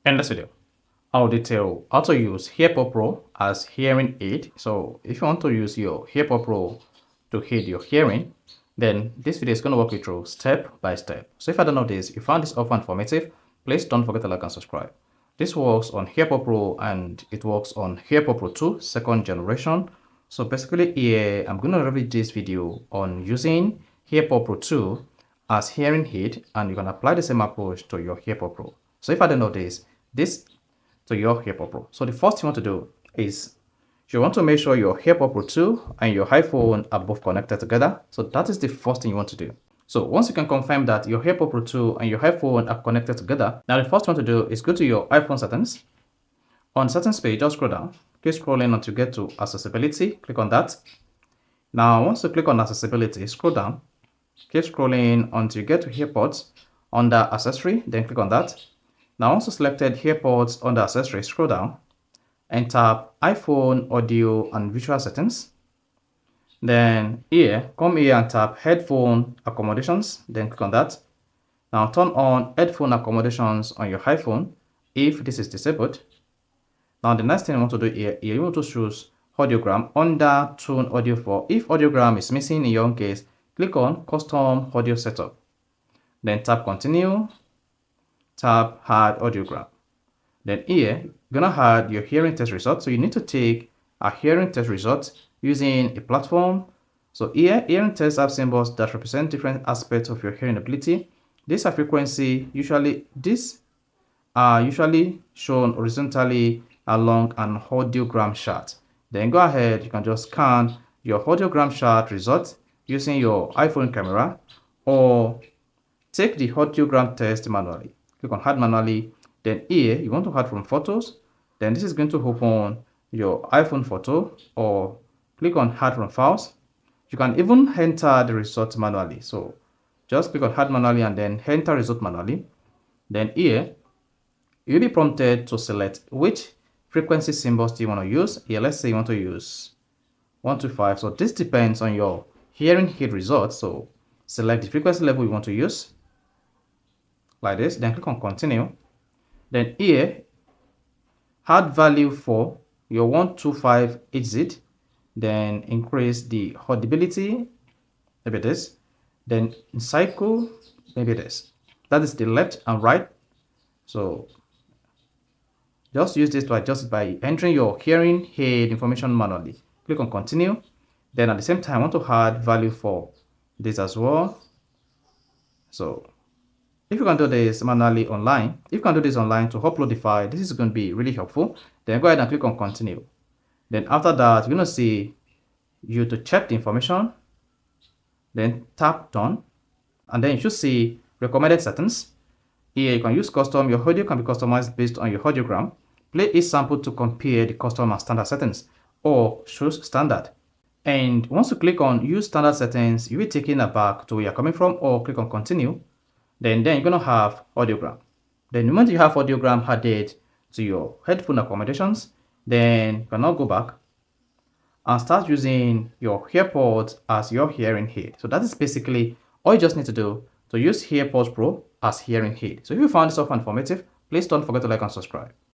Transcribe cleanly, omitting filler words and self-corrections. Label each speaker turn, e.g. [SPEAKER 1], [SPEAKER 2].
[SPEAKER 1] In this video, I'll detail how to use AirPods Pro as hearing aid. So if you want to use your AirPods Pro to aid your hearing, then this video is going to walk you through step by step. So if I don't know this, if you found this offer informative, please don't forget to like and subscribe. This works on AirPods Pro and it works on AirPods Pro 2 second generation. So basically here, I'm going to review this video on using AirPods Pro 2 as hearing aid, and you can apply the same approach to your AirPods Pro. So if I don't know this to your AirPods Pro. So the first thing you want to do is you want to make sure your AirPods Pro 2 and your iPhone are both connected together. So that is the first thing you want to do. So once you can confirm that your AirPods Pro 2 and your iPhone are connected together, now the first thing you want to do is go to your iPhone settings. On settings page, just scroll down. Keep scrolling until you get to accessibility. Click on that. Now once you click on accessibility, scroll down. Keep scrolling until you get to AirPods under accessory, then click on that. Now once you selected AirPods under accessory, scroll down and tap iPhone audio and visual settings. Then here, come here and tap headphone accommodations, then click on that. Now turn on headphone accommodations on your iPhone if this is disabled. Now the next thing you want to do here, you want to choose audiogram under tune audio 4. If audiogram is missing in your own case, click on custom audio setup. Then tap continue, tap add audiogram. Then here, you're gonna add your hearing test result. So you need to take a hearing test result using a platform. So here, hearing tests have symbols that represent different aspects of your hearing ability. These are frequency, these are usually shown horizontally along an audiogram chart. Then go ahead, you can just scan your audiogram chart result using your iPhone camera, or take the audiogram test manually. Click on add manually. Then here you want to add from photos. Then this is going to open your iPhone photo, or click on add from files. You can even enter the result manually. So just click on add manually and then enter result manually. Then here you'll be prompted to select which frequency symbols do you want to use. Here, let's say you want to use 125. So this depends on your hearing aid results. So select the frequency level you want to use like this, then click on continue. Then here, add value for your 125 HZ, then increase the audibility, maybe this, then in cycle, maybe this. That is the left and right. So just use this to adjust it by entering your hearing aid information manually. Click on continue. Then at the same time, I want to add value for this as well. So if you can do this manually online, if you can do this online to upload the file, this is going to be really helpful. Then go ahead and click on continue. Then after that, you're going to see you to check the information. Then tap done. And then you should see recommended settings. Here you can use custom. Your audio can be customized based on your audiogram. Play each sample to compare the custom and standard settings, or choose standard. And once you click on use standard settings, you'll be taken back to where you're coming from, or click on continue. Then you're going to have audiogram. Then the moment you have audiogram added to your headphone accommodations, then you can now go back and start using your AirPods as your hearing aid. So that is basically all you just need to do to use AirPods Pro as hearing aid. So if you found this offer informative, please don't forget to like and subscribe.